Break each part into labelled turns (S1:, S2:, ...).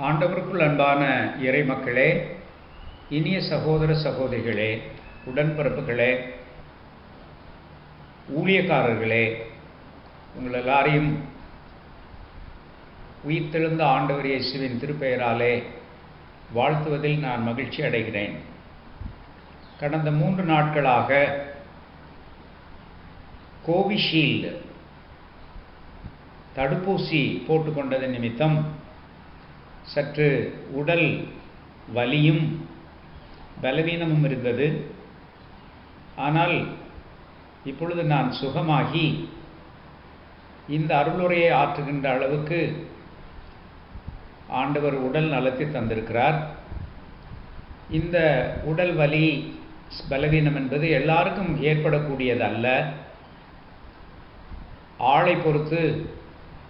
S1: ஆண்டவருக்குள் அன்பான இறை மக்களே, இனிய சகோதர சகோதரிகளே, உடன்பிறப்புகளே, ஊழியக்காரர்களே, உங்கள் எல்லாரையும் உயிர்த்தெழுந்த ஆண்டவர் இயேசுவின் திருப்பெயராலே வாழ்த்துவதில் நான் மகிழ்ச்சி அடைகிறேன். கடந்த 3 நாட்களாக கோவிஷீல்டு தடுப்பூசி போட்டுக்கொண்டது நிமித்தம் சற்று உடல் வலியும் பலவீனமும் இருந்தது. ஆனால் இப்பொழுது நான் சுகமாகி இந்த அருளுரையை ஆற்றுகின்ற அளவுக்கு ஆண்டவர் உடல் நலத்தை தந்திருக்கிறார். இந்த உடல் வலி பலவீனம் என்பது எல்லாருக்கும் ஏற்படக்கூடியதல்ல. ஆளை பொறுத்து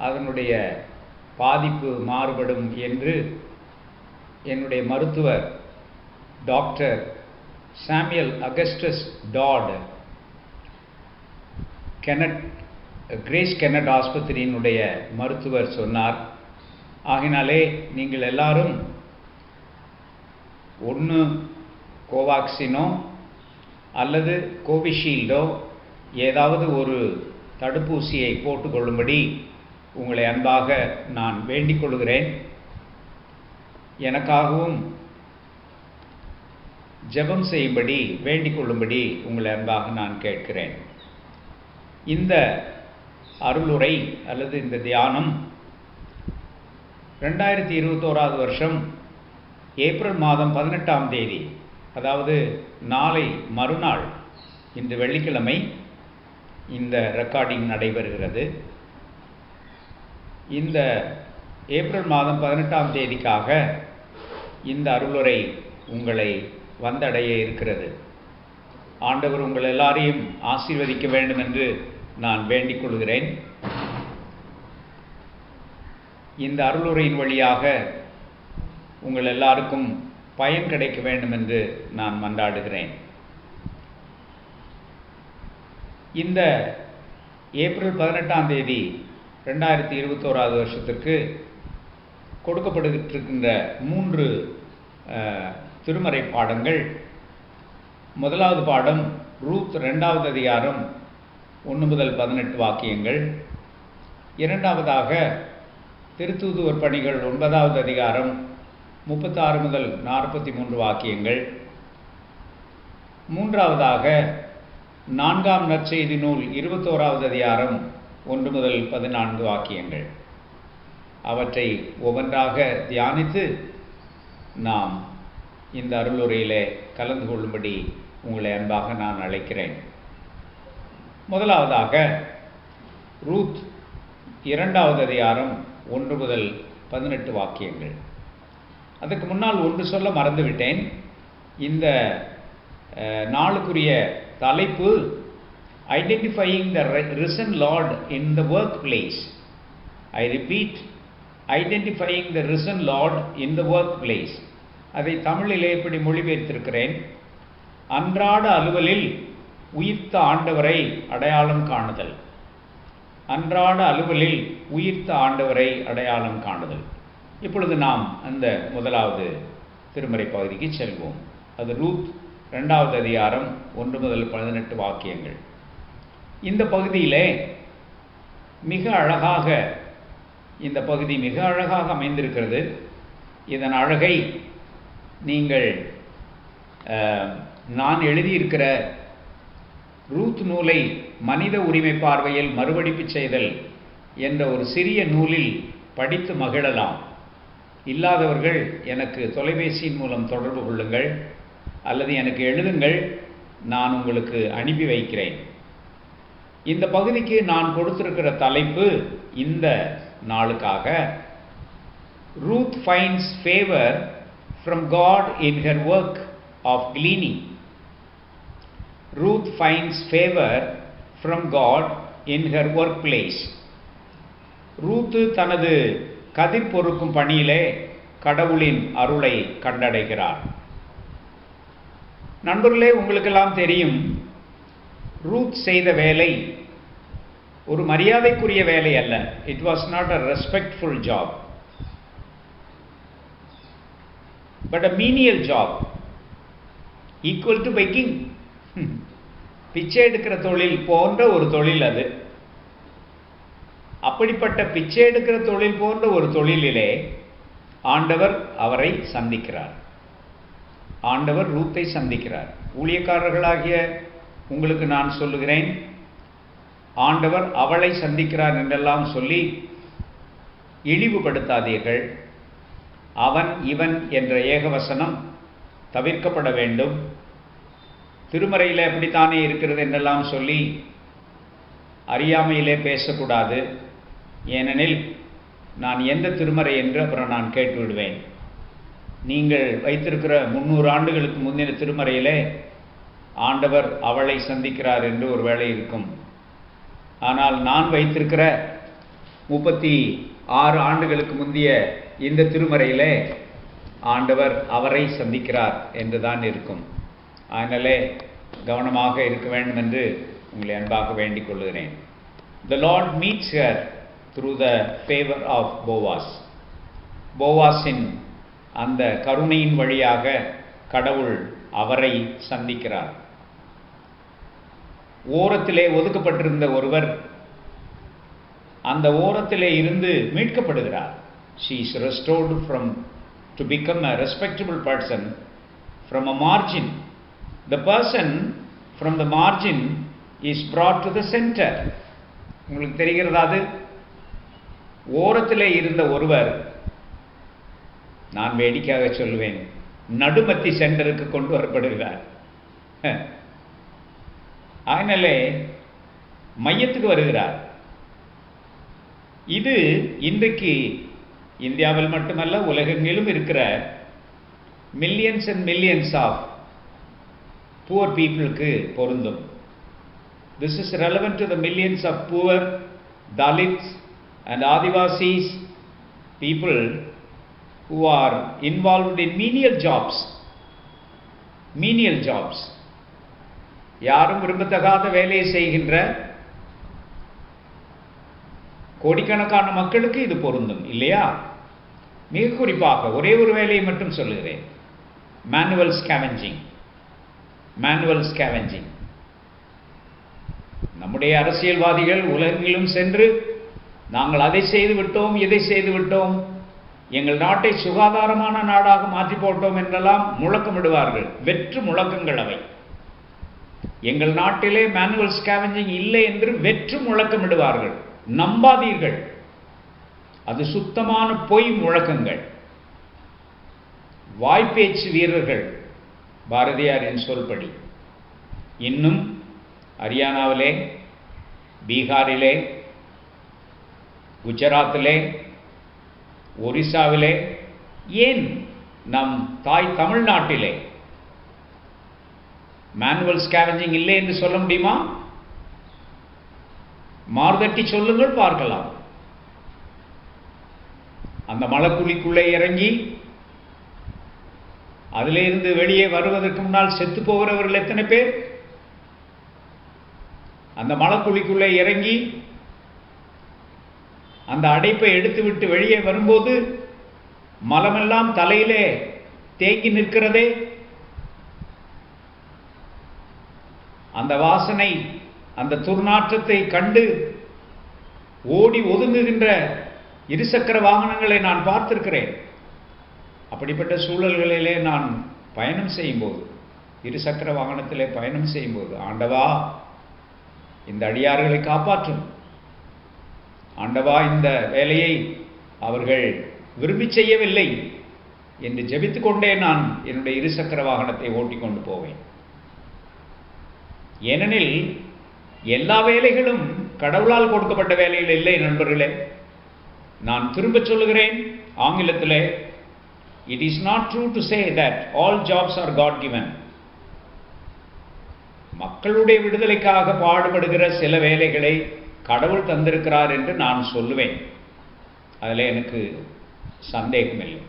S1: அதனுடைய பாதிப்பு மாறுபடும் என்று என்னுடைய மருத்துவர் doctor Samuel Augustus dot Grace Kennett ஆஸ்பத்திரியினுடைய மருத்துவர் சொன்னார். ஆகினாலே நீங்கள் எல்லாரும் ஒன்று கோவாக்சினோ அல்லது கோவிஷீல்டோ ஏதாவது ஒரு தடுப்பூசியை போட்டுக்கொள்ளும்படி உங்களை அன்பாக நான் வேண்டிக் கொள்கிறேன். எனக்காகவும் ஜெபம் செய்யும்படி வேண்டிக் கொள்ளும்படி உங்களை அன்பாக நான் கேட்கிறேன். இந்த அருளுரை அல்லது இந்த தியானம் 2021 வருஷம் ஏப்ரல் மாதம் 18ஆம் தேதி, அதாவது நாளை மறுநாள், இன்று வெள்ளிக்கிழமை இந்த ரெக்கார்டிங் நடைபெறுகிறது. இந்த ஏப்ரல் மாதம் 18ஆம் தேதிக்காக இந்த அருளுரை உங்களை வந்தடைய இருக்கிறது. ஆண்டவர் உங்கள் எல்லாரையும் ஆசீர்வதிக்க வேண்டும் என்று நான் வேண்டிக் கொள்கிறேன். இந்த அருளுரையின் வழியாக உங்கள் எல்லாருக்கும் பயன் கிடைக்க வேண்டும் என்று நான் மன்றாடுகிறேன். இந்த ஏப்ரல் 18ஆம் தேதி 2021 வருஷத்திற்கு கொடுக்கப்பட்டிருக்கின்ற 3 திருமறை பாடங்கள். முதலாவது பாடம் ரூத் 2வது அதிகாரம் 1 முதல் 18 வாக்கியங்கள். இரண்டாவதாக திருத்தூதுவர் பணிகள் 9வது அதிகாரம் 36 முதல் 43 வாக்கியங்கள். மூன்றாவதாக 4ஆம் நற்செய்தி நூல் 21வது அதிகாரம் 1 முதல் 14 வாக்கியங்கள். அவற்றை ஒவ்வொன்றாக தியானித்து நாம் இந்த அருளுரையிலே கலந்து கொள்ளும்படி உங்களை அன்பாக நான் அழைக்கிறேன். முதலாவதாக ரூத் 2வது அதிகாரம் 1 முதல் 18 வாக்கியங்கள். அதுக்கு முன்னால் ஒன்று சொல்ல மறந்துவிட்டேன். இந்த நாளுக்குரிய தலைப்பு identifying the risen Lord in the work place. I repeat, identifying the risen Lord in the work place. அதை தமிழிலே இப்படி மொழிபெயர்த்திருக்கிறேன்: அன்றாட அலுவலில் உயிர்த்த ஆண்டவரை அடையாளம் காணுதல். அன்றாட அலுவலில் உயிர்த்த ஆண்டவரை அடையாளம் காணுதல். இப்பொழுது நாம் அந்த முதலாவது திருமறை பகுதிக்கு செல்வோம். அது ரூத் 2வது அதிகாரம் 1 முதல் 18 வாக்கியங்கள். இந்த பகுதியிலே இந்த பகுதி மிக அழகாக அமைந்திருக்கிறது. இதன் அழகை நீங்கள் நான் எழுதியிருக்கிற ரூத் நூலை மனித உரிமை பார்வையில் மறுபடிப்பு செய்தல் என்ற ஒரு சிறிய நூலில் படித்து மகிழலாம். இல்லாதவர்கள் எனக்கு தொலைபேசியின் மூலம் தொடர்பு கொள்ளுங்கள் அல்லது எனக்கு எழுதுங்கள், நான் உங்களுக்கு அனுப்பி வைக்கிறேன். இந்த பகுதிக்கு நான் கொடுத்திருக்கிற தலைப்பு இந்த நாளுக்காக Ruth finds favour from God in her work of gleaning. Ruth finds favor from God in her workplace. Ruth தனது கதிர் பொறுக்கும் பணியிலே கடவுளின் அருளை கண்டடைகிறார். நண்பர்களே, உங்களுக்கெல்லாம் தெரியும், ரூத் செய்த வேலை ஒரு மரியாதைக்குரிய வேலை அல்ல. It was not a respectful job. but a menial job equal to begging. பிச்சை எடுக்கிற தொழில் போன்ற ஒரு தொழில் அது. அப்படிப்பட்ட பிச்சை எடுக்கிற தொழில் போன்ற ஒரு தொழிலிலே ஆண்டவர் அவரை சந்திக்கிறார். ஆண்டவர் ரூத்தை சந்திக்கிறார். ஊழியக்காரர்களாகிய உங்களுக்கு நான் சொல்லுகிறேன், ஆண்டவர் அவளை சந்திக்கிறார் என்றெல்லாம் சொல்லி இழிவுபடுத்தாதீர்கள். அவன் இவன் என்ற ஏகவசனம் தவிர்க்கப்பட வேண்டும். திருமறையில் அப்படித்தானே இருக்கிறது என்றெல்லாம் சொல்லி அறியாமையிலே பேசக்கூடாது. ஏனெனில் நான் எந்த திருமறை என்று அப்புறம் நான் கேட்டு விடுவேன். நீங்கள் வைத்திருக்கிற 300 ஆண்டுகளுக்கு முந்தின திருமறையிலே ஆண்டவர் அவளை சந்திக்கிறார் என்று ஒரு வேளை இருக்கும். ஆனால் நான் வைத்திருக்கிற 36 ஆண்டுகளுக்கு முந்தைய இந்த திருமறையிலே ஆண்டவர் அவரை சந்திக்கிறார் என்று தான் இருக்கும். அதனாலே கவனமாக இருக்க வேண்டும் என்று உங்களை அன்பாக வேண்டிக் கொள்கிறேன். The Lord meets her through the favor of Boaz. போவாஸின் அந்த கருணையின் வழியாக கடவுள் அவரை சந்திக்கிறார். ஓரத்திலே ஒதுக்கப்பட்டிருந்த ஒருவர் அந்த ஓரத்திலே இருந்து மீட்கப்படுகிறார். She is restored to become a respectable person from a margin. The person from the margin is brought to the center. உங்களுக்கு தெரிகிறதா? அது ஓரத்திலே இருந்த ஒருவர், நான் வேடிக்கையாக சொல்லுவேன், நடுமத்தி சென்டருக்கு கொண்டு வரப்படுகிறார். அதனாலே மையத்துக்கு வருகிறார். இது இன்றைக்கு இந்தியாவில் மட்டுமல்ல உலகெங்கிலும் இருக்கிற millions and millions of poor பீப்புளுக்கு பொருந்தும். This is relevant to the millions of poor, Dalits and Adivasis, people who are involved in menial jobs. Menial jobs. யாரும் விரும்பத்தகாத வேலையை செய்கின்ற கோடிக்கணக்கான மக்களுக்கு இது பொருந்தும் இல்லையா? மிக குறிப்பாக ஒரே ஒரு வேலையை மட்டும் சொல்லுகிறேன். Manual scavenging. Manual scavenging. நம்முடைய அரசியல்வாதிகள் உலகெங்கிலும் சென்று நாங்கள் அதை செய்து விட்டோம், இதை செய்து விட்டோம், எங்கள் நாட்டை சுகாதாரமான நாடாக மாற்றி போட்டோம் என்றெல்லாம் முழக்கமிடுவார்கள். வெற்று முழக்கங்கள் அவை. எங்கள் நாட்டிலே மேனுவல் ஸ்கேவெஞ்சிங் இல்லை என்று வெற்று முழக்கமிடுவார்கள். நம்பாதீர்கள், அது சுத்தமான பொய் முழக்கங்கள். வாய்ப்பேச்சு வீரர்கள், பாரதியாரின் சொல்படி. இன்னும் ஹரியானாவிலே, பீகாரிலே, குஜராத்திலே, ஒரிசாவிலே, ஏன் நம் தாய் தமிழ்நாட்டிலே மேனுவல் ஸ்கேவெஞ்சிங் இல்லை என்று சொல்ல முடியுமா? மார்தட்டி சொல்லுங்கள் பார்க்கலாம். அந்த மலக்குழிக்குள்ளே இறங்கி அதிலிருந்து வெளியே வருவதற்கு முன்னால் செத்து போகிறவர்கள் எத்தனை பேர்? அந்த மலக்குழிக்குள்ளே இறங்கி அந்த அடைப்பை எடுத்துவிட்டு வெளியே வரும்போது மலமெல்லாம் தலையிலே தேங்கி நிற்கிறதே. அந்த வாசனை, அந்த துர்நாற்றத்தை கண்டு ஓடி ஒதுங்குகின்ற இருசக்கர வாகனங்களை நான் பார்த்திருக்கிறேன். அப்படிப்பட்ட சூழல்களிலே நான் பயணம் செய்யும்போது, இருசக்கர வாகனத்திலே பயணம் செய்யும்போது, ஆண்டவா இந்த அடியார்களை காப்பாற்றும், ஆண்டவா இந்த வேலையை அவர்கள் விரும்பி செய்யவில்லை என்று ஜெபித்துக் கொண்டே நான் என்னுடைய இருசக்கர வாகனத்தை ஓட்டிக்கொண்டு போவேன். ஏனெனில் எல்லா வேலைகளும் கடவுளால் கொடுக்கப்பட்ட வேலைகள் இல்லை நண்பர்களே. நான் திரும்ப சொல்லுகிறேன் ஆங்கிலத்திலே, it is not true to say that all jobs are God given. மக்களுடைய விடுதலைக்காக பாடுபடுகிற சில வேலைகளை கடவுள் தந்திருக்கிறார் என்று நான் சொல்லுவேன். அதில் எனக்கு சந்தேகமில்லை.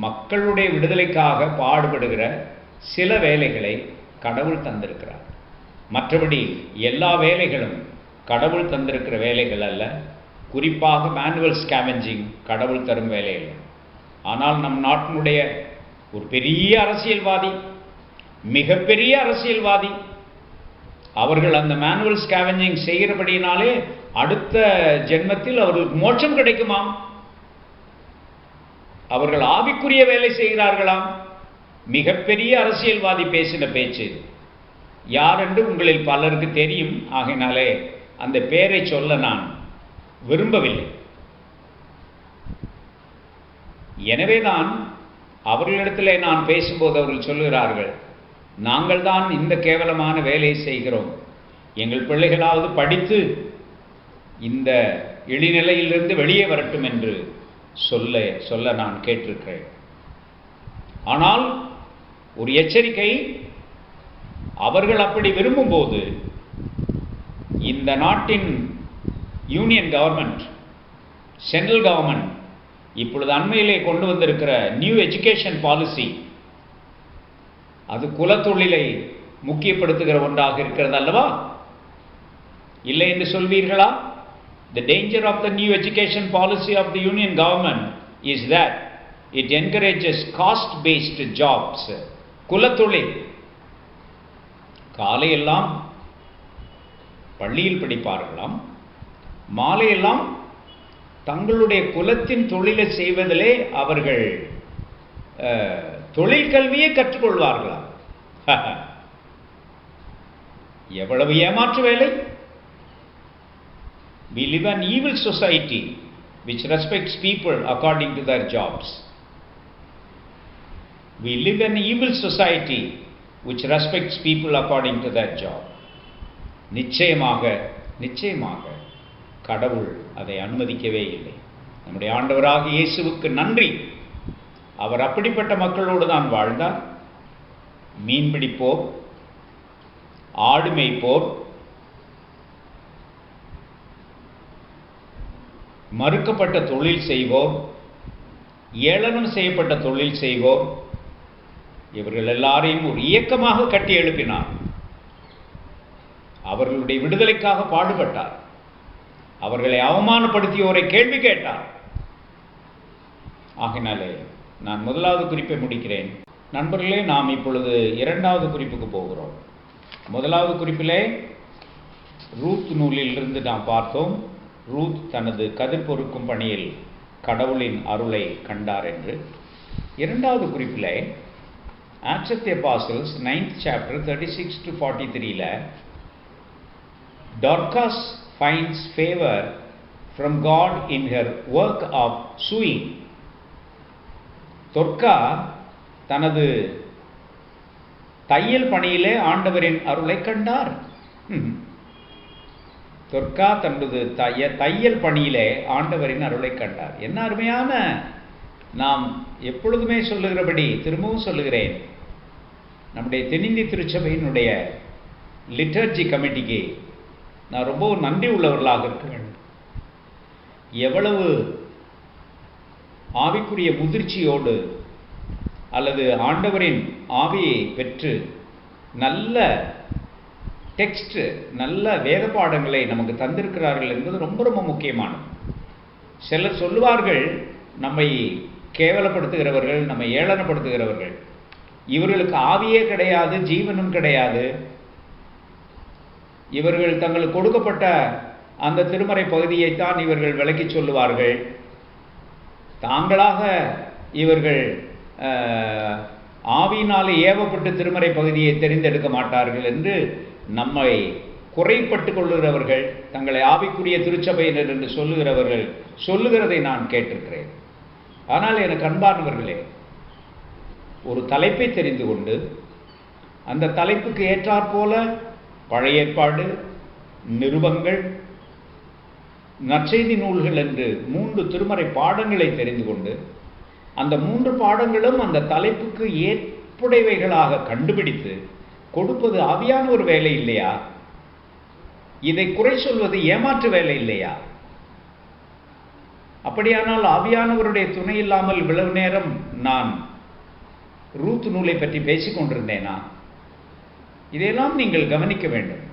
S1: மக்களுடைய விடுதலைக்காக பாடுபடுகிற சில வேலைகளை கடவுள் தந்திருக்கிறார். மற்றபடி எல்லா வேலைகளும் கடவுள் தந்திருக்கிற வேலைகள் அல்ல. குறிப்பாக மேனுவல் ஸ்கேவெஞ்சிங் கடவுள் தரும் வேலைகள். ஆனால் நம் நாட்டினுடைய ஒரு பெரிய அரசியல்வாதி, மிகப்பெரிய அரசியல்வாதி. அவர்கள் அந்த மேனுவல் ஸ்கேவெஞ்சிங் செய்கிறபடியினாலே அடுத்த ஜென்மத்தில் அவர்களுக்கு மோட்சம் கிடைக்குமாம். அவர்கள் ஆவிக்குரிய வேலை செய்கிறார்களாம். மிகப்பெரிய அரசியல்வாதி பேசின பேச்சு. யார் என்று உங்களில் பலருக்கு தெரியும். ஆகையினாலே அந்த பெயரை சொல்ல நான் விரும்பவில்லை. எனவேதான் அவர்களிடத்திலே நான் பேசும்போது அவர்கள் சொல்லுகிறார்கள், நாங்கள் தான் இந்த கேவலமான வேலையை செய்கிறோம், எங்கள் பிள்ளைகளாவது படித்து இந்த இழிநிலையிலிருந்து வெளியே வரட்டும் என்று சொல்ல நான் கேட்டிருக்கிறேன். ஆனால் ஒரு எச்சரிக்கை, அவர்கள் அப்படி விரும்பும்போது இந்த நாட்டின் யூனியன் கவர்மெண்ட், சென்ட்ரல் கவர்மெண்ட் இப்பொழுது அண்மையிலே கொண்டு வந்திருக்கிற நியூ எஜுகேஷன் பாலிசி, அது குலத்தொழிலை முக்கியப்படுத்துகிற ஒன்றாக இருக்கிறது அல்லவா? இல்லை என்று சொல்வீர்களா? The danger of the new education policy of the union government is that it encourages caste-based jobs. குலத்தொழில். காலையெல்லாம் பள்ளியில் படிப்பார்களாம், மாலையெல்லாம் தங்களுடைய குலத்தின் தொழிலை செய்வதிலே அவர்கள் தொழில் கல்வியை கற்றுக்கொள்வார்களாம். எவ்வளவு ஏமாற்று வேலை! We live in an evil society which respects people according to their jobs. We live in an evil society which respects people according to their job. நிச்சயமாக நிச்சயமாக கடவுள் அதை அனுமதிக்கவே இல்லை. நம்முடைய ஆண்டவராகிய இயேசுவுக்கு நன்றி, அவர் அப்படிப்பட்ட மக்களோடு தான் வாழ்ந்தார். மீன்பிடிப்போர், ஆடு மேய்ப்போர், மறுக்கப்பட்ட தொழில் செய்வோர், ஏளனம் செய்யப்பட்ட தொழில் செய்வோர், இவர்கள் எல்லாரையும் ஒரு இயக்கமாக கட்டி எழுப்பினார். அவர்களுடைய விடுதலைக்காக பாடுபட்டார். அவர்களை அவமானப்படுத்தியோரை கேள்வி கேட்டார். ஆகினாலே நான் முதலாவது குறிப்பை முடிக்கிறேன். நண்பர்களே, நாம் இப்பொழுது இரண்டாவது குறிப்புக்கு போகிறோம். முதலாவது குறிப்பிலே ரூத் நூலில் இருந்து நாம் பார்த்தோம், ரூத் தனது கதிர் பொறுக்கும் பணியில் கடவுளின் அருளை கண்டார் என்று. இரண்டாவது குறிப்பிலே Acts of the Apostles 9th chapter 36 to 43 Dorcas finds favor from God in her work of sewing. தொர்க்கா தனது தையல் பணியிலே ஆண்டவரின் அருளை கண்டார். தொர்க்கா தனது தையல் பணியிலே ஆண்டவரின் அருளை கண்டார். என்ன அருமையான, நாம் எப்பொழுதுமே சொல்லுகிறபடி திரும்பவும் சொல்லுகிறேன், நம்முடைய தென்னிந்திய திருச்சபையினுடைய லிட்டர்ஜி கமிட்டிக்கு நான் ரொம்ப நன்றி உள்ளவர்களாக இருக்க வேண்டும். எவ்வளவு ஆவிக்குரிய முதிர்ச்சியோடு அல்லது ஆண்டவரின் ஆவியை பெற்று நல்ல டெக்ஸ்ட், நல்ல வேத பாடங்களை நமக்கு தந்திருக்கிறார்கள் என்பது ரொம்ப ரொம்ப முக்கியமானது. சிலர் சொல்லுவார்கள், நம்மை கேவலப்படுத்துகிறவர்கள், நம்மை ஏளனப்படுத்துகிறவர்கள், இவர்களுக்கு ஆவியே கிடையாது, ஜீவனும் கிடையாது, இவர்கள் தங்களுக்கு கொடுக்கப்பட்ட அந்த திருமறை பகுதியைத்தான் இவர்கள் விளக்கி சொல்லுவார்கள், தாங்களாக இவர்கள் ஆவியினாலே ஏவப்பட்டு திருமறை பகுதியை தெரிந்தெடுக்க மாட்டார்கள் என்று நம்மை குறைப்பட்டு கொள்ளுகிறவர்கள், தங்களை ஆவிக்குரிய திருச்சபையினர் என்று சொல்லுகிறவர்கள் சொல்லுகிறதை நான் கேட்டிருக்கிறேன். ஆனால் எனக்கு அன்பானவர்களே, ஒரு தலைப்பை தெரிந்து கொண்டு அந்த தலைப்புக்கு ஏற்றாற்போல பழைய ஏற்பாடு, நிருபங்கள், நற்செய்தி நூல்கள் என்று 3 திருமறை பாடங்களை தெரிந்து கொண்டு அந்த 3 பாடங்களும் அந்த தலைப்புக்கு ஏற்புடையவைகளாக கண்டுபிடித்து கொடுப்பது ஆவியான ஒரு வேலை இல்லையா? இதை குறை சொல்வது ஏமாற்று வேலை இல்லையா? அப்படியானால் ஆவியானவருடைய துணை இல்லாமல் இவ்வளவு நேரம் நான் ரூத் நூலை பற்றி பேசிக் கொண்டிருந்தேனா? இதையெல்லாம் நீங்கள் கவனிக்க வேண்டும்.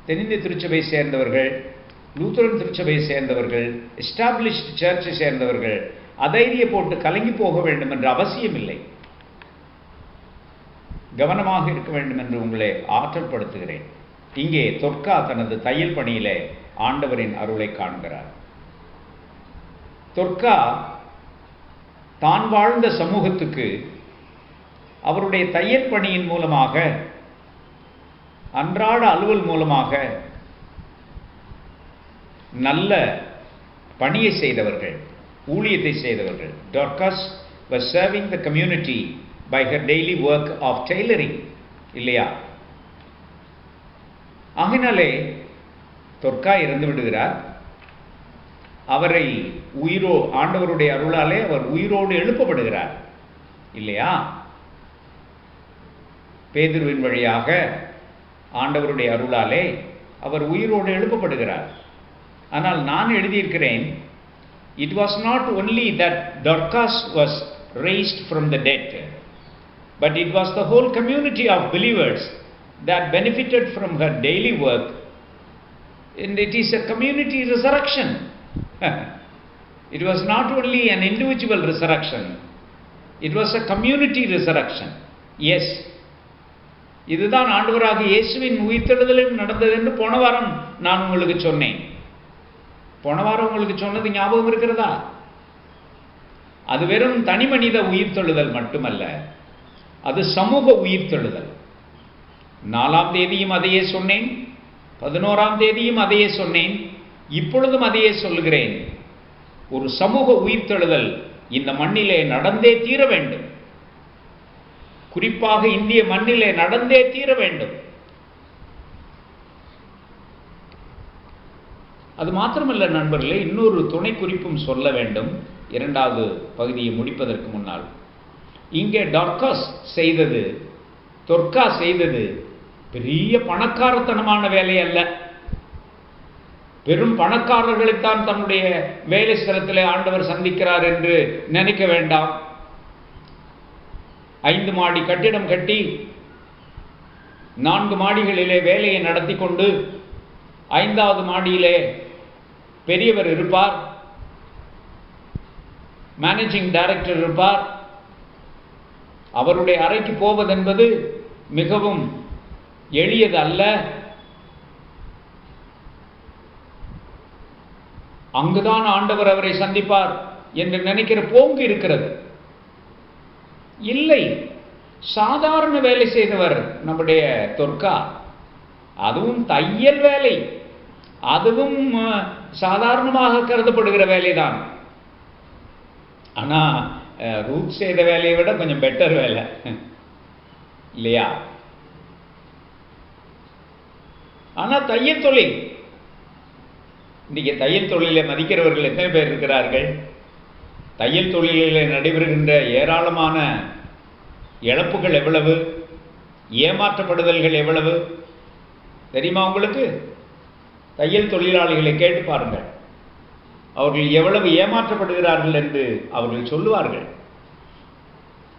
S1: தென்னிந்திய திருச்சபை சேர்ந்தவர்கள், லூத்தரன் திருச்சபையை சேர்ந்தவர்கள், எஸ்டாப்ளிஷ்டு சர்ச்சை சேர்ந்தவர்கள் அதைரிய போட்டு கலங்கி போக வேண்டும் என்ற அவசியம் இல்லை. கவனமாக இருக்க வேண்டும் என்று உங்களை ஆற்றல்படுத்துகிறேன். இங்கே தொர்க்கா தனது தையல் பணியிலே ஆண்டவரின் அருளை காண்கிறார். தொர்க்கா தான் வாழ்ந்த சமூகத்துக்கு அவருடைய தையல் பணியின் மூலமாக, அன்றாட அலுவல் மூலமாக நல்ல பணியை செய்தவர்கள், ஊழியத்தை செய்தவர்கள். டார்காஸ் was serving the community by her daily work of tailoring, இல்லையா? ஆகினாலே தொர்க்கா இறந்து விடுகிறார். அவரை ஆண்டவருடைய அருளாலே அவர் உயிரோடு எழுப்பப்படுகிறார், இல்லையா? பேதுருவின் வழியாக ஆண்டவருடைய அருளாலே அவர் உயிரோடு எழுப்பப்படுகிறார். ஆனால் நான் எழுதியிருக்கிறேன், it was not only that Dorcas was raised from the dead, but it was the whole community of believers that benefited from her daily work, and it is a community resurrection. It was not only an individual resurrection, it was a community resurrection. Yes, இதுதான் ஆண்டவராகிய இயேசுவின் உயிர்த்தெழுதலில் நடந்தது என்று போன வாரம் நான் உங்களுக்கு சொன்னேன். போன வாரம் உங்களுக்கு சொன்னது ஞாபகம் இருக்கிறதா? அது வெறும் தனி மனித உயிர்த்தெழுதல் மட்டுமல்ல, அது சமூக உயிர்த்தெழுதல். 4ஆம் தேதியும் அதையே சொன்னேன், 11ஆம் தேதியும் அதையே சொன்னேன், இப்பொழுதும் அதையே சொல்லுகிறேன். ஒரு சமூக உயிர்த்தெழுதல் இந்த மண்ணிலே நடந்தே தீர வேண்டும். குறிப்பாக இந்திய மண்ணிலே நடந்தே தீர வேண்டும். அது மாத்திரமல்ல நண்பர்களே, இன்னொரு துணை குறிப்பும் சொல்ல வேண்டும். 2வது பகுதியை முடிப்பதற்கு முன்னால், இங்கே டார்காஸ் செய்தது, தொர்க்கா செய்தது பெரிய பணக்காரத்தனமான வேலை அல்ல. பெரும் பணக்காரர்களைத்தான் தன்னுடைய வேலை ஸ்தலத்திலே ஆண்டவர் சந்திக்கிறார் என்று நினைக்க வேண்டாம். 5 மாடி கட்டிடம் கட்டி 4 மாடிகளிலே வேலையை நடத்தி கொண்டு 5வது மாடியிலே பெரியவர் இருப்பார், மேனேஜிங் டைரக்டர் இருப்பார். அவருடைய அறைக்கு போவதென்பது மிகவும் எளியது அல்ல. அங்குதான் ஆண்டவர் அவரை சந்திப்பார் என்று நினைக்கிற போங்கு இருக்கிறது. இல்லை, சாதாரண வேலை செய்தவர் நம்முடைய தொர்க்கா. அதுவும் தையல் வேலை, அதுவும் சாதாரணமாக கருதப்படுகிற வேலைதான். ஆனா ரூத் செய்த வேலையை விட கொஞ்சம் பெட்டர் வேலை, இல்லையா? ஆனா தையல் தொழில், இன்னைக்கு தையல் தொழிலை மதிக்கிறவர்கள் எத்தனை பேர் இருக்கிறார்கள்? தையல் தொழிலில் நடைபெறுகின்ற ஏராளமான இழப்புகள் எவ்வளவு, ஏமாற்றப்படுதல்கள் எவ்வளவு தெரியுமா உங்களுக்கு? தையல் தொழிலாளிகளை கேட்டு பாருங்கள், அவர்கள் எவ்வளவு ஏமாற்றப்படுகிறார்கள் என்று அவர்கள் சொல்லுவார்கள்.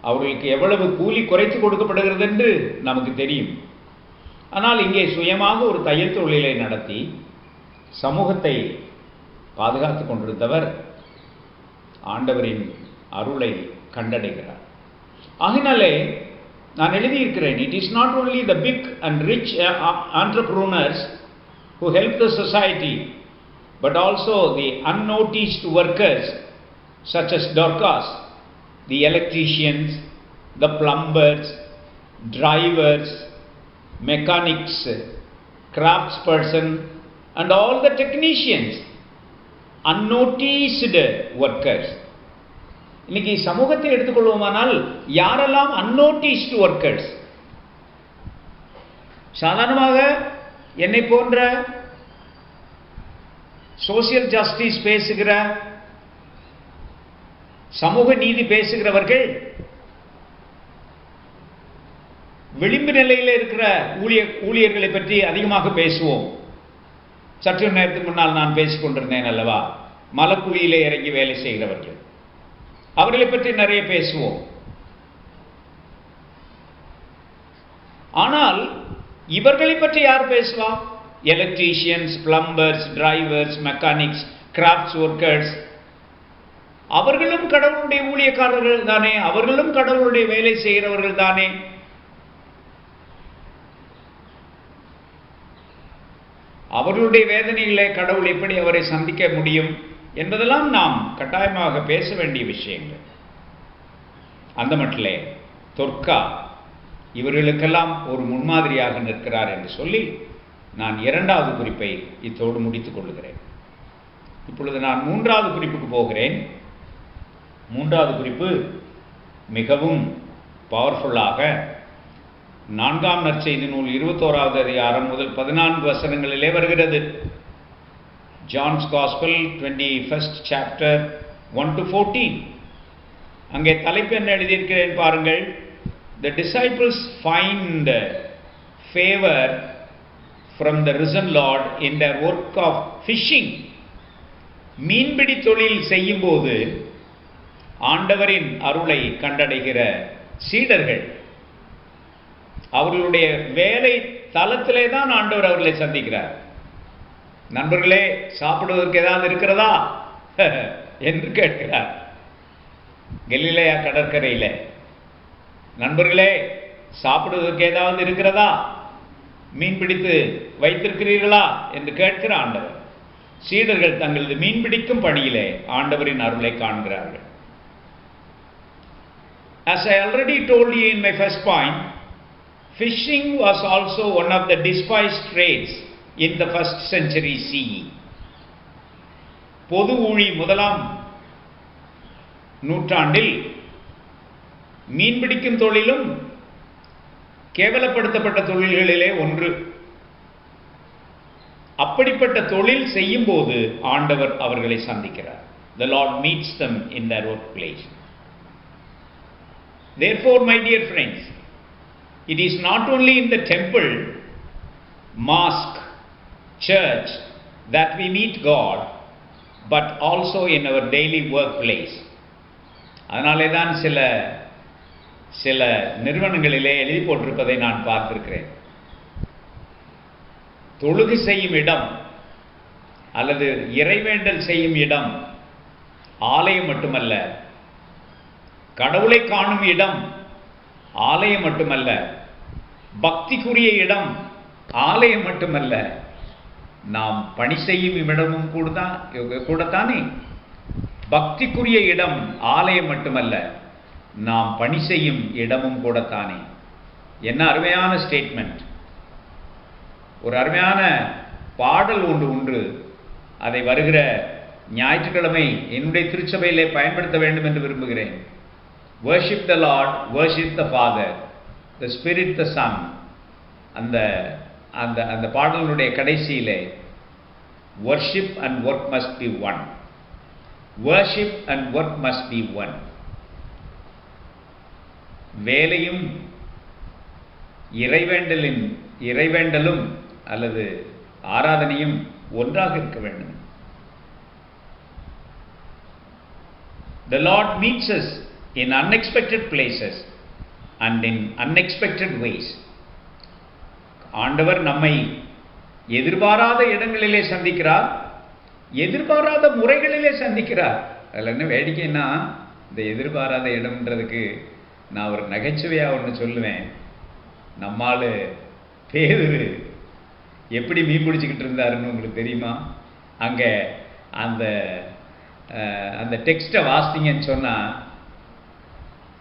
S1: அவர்களுக்கு எவ்வளவு கூலி குறைத்து கொடுக்கப்படுகிறது என்று நமக்கு தெரியும். ஆனால் இங்கே சுயமாக ஒரு தையல் தொழிலை நடத்தி சமூகத்தை பாதுகாத்து கொண்டிருந்தவர் ஆண்டவரின் அருளை கண்டடைகிறார். ஆகினாலே நான் எழுதியிருக்கிறேன், it is not only the big and rich entrepreneurs who help the society, but also the unnoticed workers such as Dorcas, the electricians, the plumbers, drivers, mechanics, craftsperson, and all the technicians, unnoticed workers. இன்னைக்கு சமூகத்தை எடுத்துக்கொள்வோமானால் யாரெல்லாம் அன்னோட்டிஸ்ட் workers? சாதாரணமாக என்னை போன்ற social justice பேசுகிற, சமூக நீதி பேசுகிறவர்கள் விளிம்பு நிலையில் இருக்கிற ஊழியர்களை பற்றி அதிகமாக பேசுவோம். சற்று நேரத்துக்கு முன்னால் நான் பேசிக் கொண்டிருந்தேன் அல்லவா, மலக்குழியிலே இறங்கி வேலை செய்கிறவர்கள், அவர்களை பற்றி நிறைய பேசுவோம். ஆனால் இவர்களை பற்றி யார் பேசுவா? Electricians, plumbers, drivers, mechanics, crafts workers, அவர்களும் கடவுளுடைய ஊழியக்காரர்கள் தானே, அவர்களும் கடவுளுடைய வேலை செய்கிறவர்கள் தானே. அவர்களுடைய வேதனைகளை கடவுள் எப்படி அவரை சந்திக்க முடியும் என்பதெல்லாம் நாம் கட்டாயமாக பேச வேண்டிய விஷயங்கள். அந்த மட்டிலே தொர்க்கா இவர்களுக்கெல்லாம் ஒரு முன்மாதிரியாக நிற்கிறார் என்று சொல்லி நான் இரண்டாவது குறிப்பை இத்தோடு முடித்துக் கொள்கிறேன். இப்பொழுது நான் மூன்றாவது குறிப்புக்கு போகிறேன். மூன்றாவது குறிப்பு மிகவும் பவர்ஃபுல்லாக 4ஆம் நற்செய்தி நூல் 21வது அதிகாரம் முதல் 14 வசனங்களிலே வருகிறது. John's Gospel 21st chapter 1 to 14. அங்கே தலைப்பு என்ன எழுதியிருக்கிறேன் பாருங்கள். The disciples find favor from the risen Lord in their work of fishing. மீன்பிடி தொழில் செய்யும் போது ஆண்டவரின் அருளை கண்டடைகிற சீடர்கள் அவர்களுடைய வேலை தளத்திலே தான் ஆண்டவர் அவர்களை சந்திக்கிறார். நண்பர்களே, சாப்பிடுவதற்கு ஏதாவது இருக்கிறதா என்று கேட்கிறார். கலிலேயா கடற்கரையில், நண்பர்களே சாப்பிடுவதற்கு ஏதாவது இருக்கிறதா, மீன் பிடித்து வைத்திருக்கிறீர்களா என்று கேட்கிற ஆண்டவர். சீடர்கள் தங்களது மீன்பிடிக்கும் பணியிலே ஆண்டவரின் அருளை காண்கிறார்கள். As I already told you in my first point, fishing was also one of the despised trades in the 1st century CE. பொது ஊழி 1ஆம் நூற்றாண்டில் மீன்பிடிக்கும் தொழிலும் கேவலப்படுத்தப்பட்ட தொழில்களிலே ஒன்று. அப்படிப்பட்ட தொழில் செய்யும் போது ஆண்டவர் அவர்களை சந்திக்கிறார். The Lord meets them in their workplace. Therefore, my dear friends, it is not only in the temple, mosque, church that we meet God, but also in our daily workplace. அதனாலே தான் சில நிறுவனங்களிலே எழுதி போட்டிருப்பதை நான் பார்த்திருக்கிறேன். தொழுகை செய்யும் இடம் அல்லது இறைவேண்டல் செய்யும் இடம் ஆலயம் மட்டுமல்ல, கடவுளை காணும் இடம் ஆலயம் மட்டுமல்ல, பக்திக்குரிய இடம் ஆலயம் மட்டுமல்ல, நாம் பணி செய்யும் இடமும் கூடத்தானே. பக்திக்குரிய இடம் ஆலயம் மட்டுமல்ல, நாம் பணி செய்யும் இடமும் கூடத்தானே. என்ன அருமையான ஸ்டேட்மெண்ட்! ஒரு அருமையான பாடல் ஒன்று அதை வருகிற ஞாயிற்றுக்கிழமை என்னுடைய திருச்சபையிலே பயன்படுத்த வேண்டும் என்று விரும்புகிறேன். Worship the Lord, worship the Father, the Spirit the Son. அந்த பாடலுடைய கடைசியிலே worship and work must be one. Worship and work must be one. வேலையும் இறைவேண்டலும் அல்லது ஆராதனையும் ஒன்றாக இருக்க வேண்டும். The Lord meets us in unexpected places and in unexpected ways. ஆண்டவர் நம்மை எதிர்பாராத இடங்களிலே சந்திக்கிறார், எதிர்பாராத முறைகளிலே சந்திக்கிறார். அதில் என்ன வேடிக்கைன்னா, இந்த எதிர்பாராத இடம்ன்றதுக்கு நான் ஒரு நகைச்சுவையாக ஒன்று சொல்லுவேன். நம்மால் பேதுரு எப்படி மீன் பிடிச்சிக்கிட்டு இருந்தாருன்னு உங்களுக்கு தெரியுமா? அங்கே அந்த டெக்ஸ்ட்டை வாசிங்கன்னு சொன்னால்,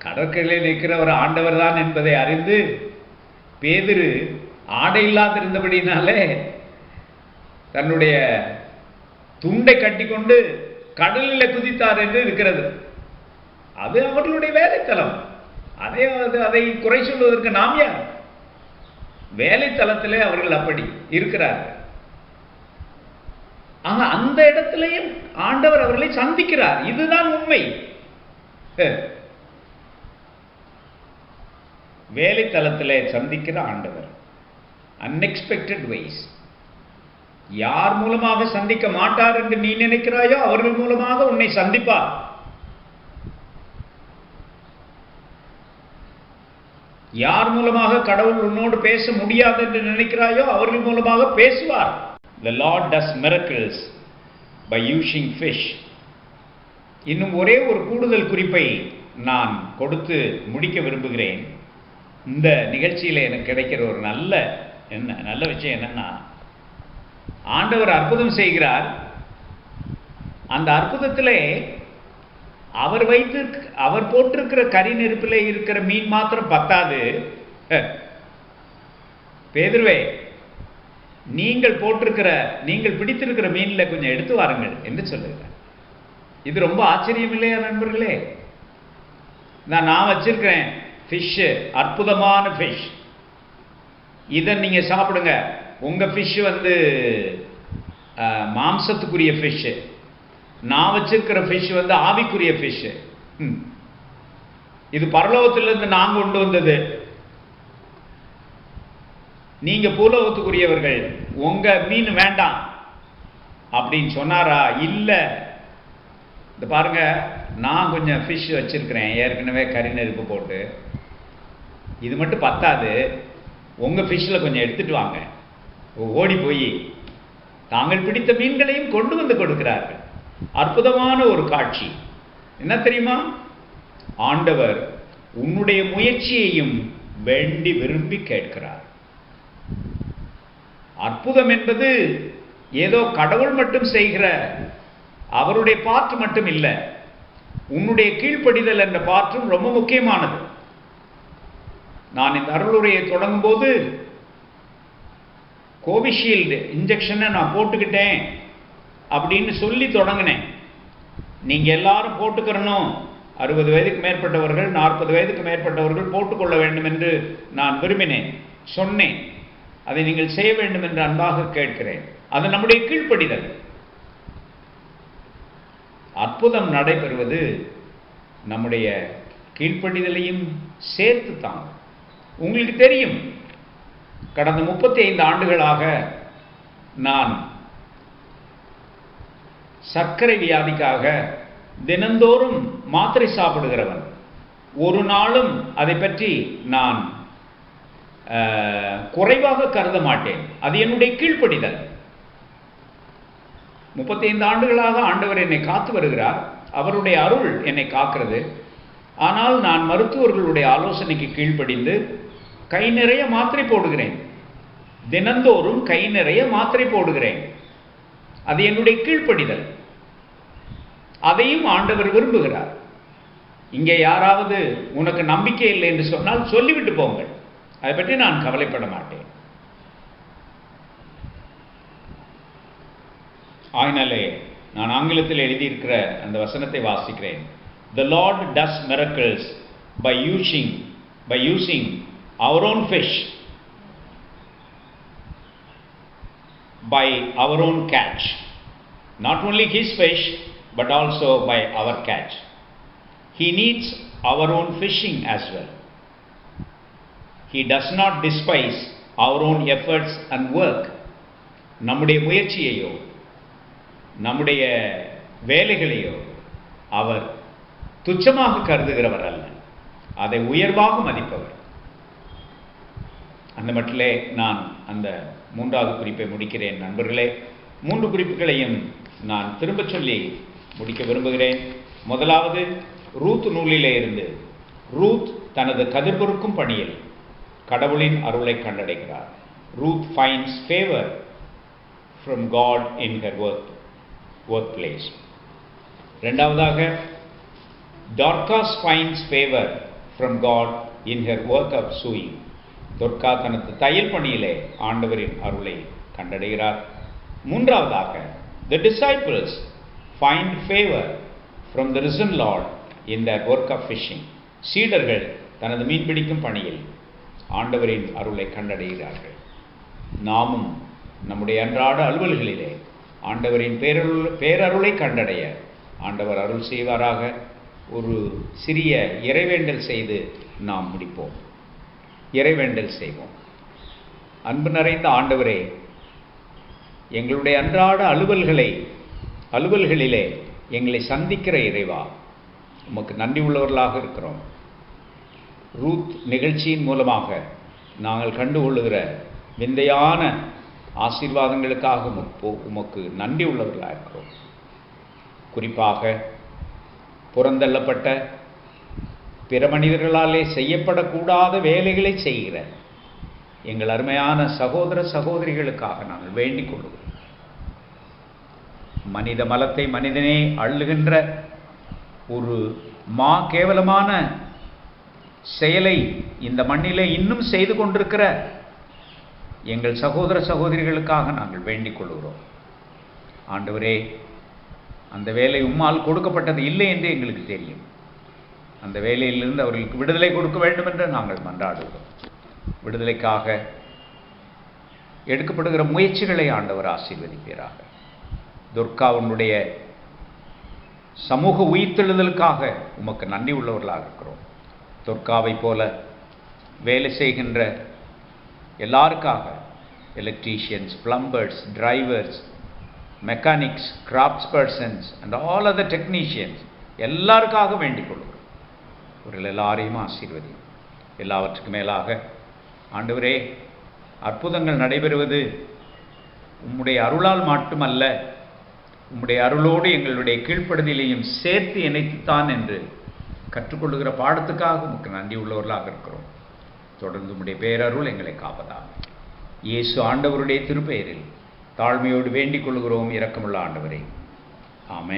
S1: கடற்கரையில் நிற்கிற ஒரு ஆண்டவர் தான் என்பதை அறிந்து பேதுரு ஆடை இல்லாதிருந்தபடினாலே தன்னுடைய துண்டை கட்டிக்கொண்டு கடலில் குதித்தார் என்று இருக்கிறது. அது அவர்களுடைய வேலைத்தலம். அதை குறை சொல்வதற்கு நாம் யார்? வேலைத்தலத்திலே அவர்கள் அப்படி இருக்கிறார்கள். ஆனா அந்த இடத்திலையும் ஆண்டவர் அவர்களை சந்திக்கிறார். இதுதான் உண்மை. வேலைத்தலத்திலே சந்திக்கிற ஆண்டவர் அன்எக்ஸ்பெக்டட் வைஸ். யார் மூலமாக சந்திக்க மாட்டார் என்று நீ நினைக்கிறாயோ அவர்கள் மூலமாக உன்னை சந்திப்பார். யார் மூலமாக கடவுள் உன்னோடு பேச முடியாது என்று நினைக்கிறாயோ அவர்கள் மூலமாக பேசுவார். The Lord does miracles by using fish. இன்னும் ஒரே ஒரு கூடுதல் குறிப்பை நான் கொடுத்து முடிக்க விரும்புகிறேன். இந்த நிகழ்ச்சியில் எனக்கு கிடைக்கிற ஒரு நல்ல விஷயம் என்னன்னா, ஆண்டவர் அற்புதம் செய்கிறார். அந்த அற்புதத்திலே அவர் போட்டிருக்கிற கரி நெருப்பில் இருக்கிற மீன் மாத்திரம் பத்தாது. பேதுருவே, நீங்கள் பிடித்திருக்கிற மீன்ல கொஞ்சம் எடுத்து வாருங்கள் என்று சொல்லுகிறார். இது ரொம்ப ஆச்சரியம் இல்லையா நண்பர்களே? நான் வச்சிருக்கிறேன் ஃபிஷ், அற்புதமான ஃபிஷ், இதை நீங்க சாப்பிடுங்க. உங்க ஃபிஷ் மாம்சத்துக்குரிய ஃபிஷ், நான் வச்சிருக்கிற ஃபிஷ் ஆவிக்குரிய ஃபிஷ். இது பரலோகத்திலிருந்து நான் கொண்டு வந்தது. நீங்க பூலோகத்துக்குரியவர்கள், உங்க மீன் வேண்டாம் அப்படின்னு சொன்னாரா? இல்ல, இந்த பாருங்க, நான் கொஞ்சம் ஃபிஷ் வச்சிருக்கிறேன் ஏற்கனவே கறி நெருப்பு போட்டு, இது மட்டும் பத்தாது, உங்க ஃபிஷ்ல கொஞ்சம் எடுத்துட்டு வாங்க. ஓடி போய் தாங்கள் பிடித்த மீன்களையும் கொண்டு வந்து கொடுக்கிறார்கள். அற்புதமான ஒரு காட்சி. என்ன தெரியுமா? ஆண்டவர் உன்னுடைய முயற்சியையும் வேண்டி விரும்பி கேட்கிறார். அற்புதம் என்பது ஏதோ கடவுள் மட்டும் செய்கிற அவருடைய பாற்று மட்டும் இல்லை, உன்னுடைய கீழ்ப்படிதல் என்ற பாற்றும் ரொம்ப முக்கியமானது. நான் இந்த அருளுரையை தொடங்கும் போது கோவிஷீல்டு இன்ஜெக்ஷனை நான் போட்டுக்கிட்டேன் அப்படின்னு சொல்லி தொடங்கினேன். நீங்க எல்லாரும் போட்டுக்கிறணும், 60 வயதுக்கு மேற்பட்டவர்கள், 40 வயதுக்கு மேற்பட்டவர்கள் போட்டுக்கொள்ள வேண்டும் என்று நான் விரும்பினேன், சொன்னேன். அதை நீங்கள் செய்ய வேண்டும் என்று அன்பாக கேட்கிறேன். அது நம்முடைய கீழ்ப்படிதல். அற்புதம் நடைபெறுவது நம்முடைய கீழ்ப்படிதலையும் சேர்த்து தான். உங்களுக்கு தெரியும், கடந்த 35 ஆண்டுகளாக நான் சர்க்கரை வியாதிக்காக தினந்தோறும் மாத்திரை சாப்பிடுகிறவன். ஒரு நாளும் அதை பற்றி நான் குறைவாக கருத மாட்டேன். அது என்னுடைய கீழ்ப்படிதல். 35 ஆண்டுகளாக ஆண்டவர் என்னை காத்து வருகிறார். அவருடைய அருள் என்னை காக்கிறது. ஆனால் நான் மருத்துவர்களுடைய ஆலோசனைக்கு கீழ்ப்படிந்து கை நிறைய மாத்திரை போடுகிறேன். தினந்தோறும் கை நிறைய மாத்திரை போடுகிறேன். அது என்னுடைய கீழ்ப்படிதல். அதையும் ஆண்டவர் விரும்புகிறார். இங்கே யாராவது உனக்கு நம்பிக்கை இல்லை என்று சொன்னால் சொல்லிவிட்டு போங்கள், அதை பற்றி நான் கவலைப்பட மாட்டேன். ஆயினாலே நான் ஆங்கிலத்தில் எழுதியிருக்கிற அந்த வசனத்தை வாசிக்கிறேன். The Lord does miracles by using our own fish, by our own catch. Not only his fish, but also by our catch. He needs our own fishing as well. He does not despise our own efforts and work. நம்முடைய முயற்சியையோ நம்முடைய வேலைகளையோ அவர் துச்சமாக கருதுகிறவர் அல்ல, அதை உயர்வாக மதிப்பவர். அந்த மட்டிலே நான் அந்த 3வது குறிப்பை முடிக்கிறேன். நண்பர்களே, 3 குறிப்புகளையும் நான் திரும்ப சொல்லி முடிக்க விரும்புகிறேன். முதலாவது, ரூத் நூலிலே இருந்து ரூத் தனது கதிர்பொறுக்கும் பணியில் கடவுளின் அருளை கண்டடைகிறார். Ruth finds favor from God in her workplace. இரண்டாவதாக, டார்காஸ் finds favor from God in her work of sewing. தொர்கா தனது தையல் பணியிலே ஆண்டவரின் அருளை கண்டடைகிறார். மூன்றாவதாக, the disciples find favor from the risen Lord in their work of fishing. சீடர்கள் தனது மீன்பிடிக்கும் பணியில் ஆண்டவரின் அருளை கண்டடைகிறார்கள். நாமும் நம்முடைய அன்றாட அலுவல்களிலே ஆண்டவரின் பேரருளை கண்டடைய ஆண்டவர் அருள் செய்வாராக. ஒரு சிறிய இறைவேண்டல் செய்து நாம் முடிப்போம். இறைவேண்டல் செய்வோம். அன்பு நிறைந்த ஆண்டவரே, எங்களுடைய அன்றாட அலுவல்களிலே எங்களை சந்திக்கிற இறைவா, உமக்கு நன்றி உள்ளவர்களாக இருக்கிறோம். ரூத் நிகழ்ச்சியின் மூலமாக நாங்கள் கண்டுகொள்ளுகிற விந்தையான ஆசீர்வாதங்களுக்காக உமக்கு நன்றி உள்ளவர்களாக இருக்கிறோம். குறிப்பாக புறந்தள்ளப்பட்ட பிற மனிதர்களாலே செய்யப்படக்கூடாத வேலைகளை செய்கிற எங்கள் அருமையான சகோதர சகோதரிகளுக்காக நாங்கள் வேண்டிக் கொள்கிறோம். மனித மலத்தை மனிதனே அள்ளுகின்ற ஒரு கேவலமான செயலை இந்த மண்ணிலே இன்னும் செய்து கொண்டிருக்கிற எங்கள் சகோதர சகோதரிகளுக்காக நாங்கள் வேண்டிக் கொள்கிறோம். ஆண்டவரே, அந்த வேலை உம்மால் கொடுக்கப்பட்டது இல்லை என்று எங்களுக்கு தெரியும். அந்த வேலையிலிருந்து அவர்களுக்கு விடுதலை கொடுக்க வேண்டும் என்று நாங்கள் மன்றாடுகிறோம். விடுதலைக்காக எடுக்கப்படுகிற முயற்சிகளை ஆண்டவர் ஆசீர்வதிப்பீராக. துர்காவுடைய சமூக உயிர்த்தெழுதலுக்காக உமக்கு நன்றி உள்ளவர்களாக இருக்கிறோம். துர்காவை போல வேலை செய்கின்ற எல்லாருக்காக, electricians, plumbers, drivers, mechanics, crafts persons and all other technicians எல்லாருக்காக வேண்டிக் கொள்கிறோம். இவர்கள் எல்லாரையும் ஆசீர்வதி. எல்லாவற்றுக்கும் மேலாக ஆண்டவரே, அற்புதங்கள் நடைபெறுவது உம்முடைய அருளால் மட்டுமல்ல, உம்முடைய அருளோடு எங்களுடைய கீழ்ப்படுதலையும் சேர்த்து இணைத்துத்தான் என்று கற்றுக்கொள்ளுகிற பாடத்துக்காக உமக்கு நன்றி உள்ளவர்களாக இருக்கிறோம். தொடர்ந்து உம்முடைய பேரருள் எங்களை காப்பதாக. இயேசு ஆண்டவருடைய திருப்பெயரில் தாழ்மையோடு வேண்டிக் கொள்கிறோம். இரக்கமுள்ள ஆண்டவரே, ஆமென்.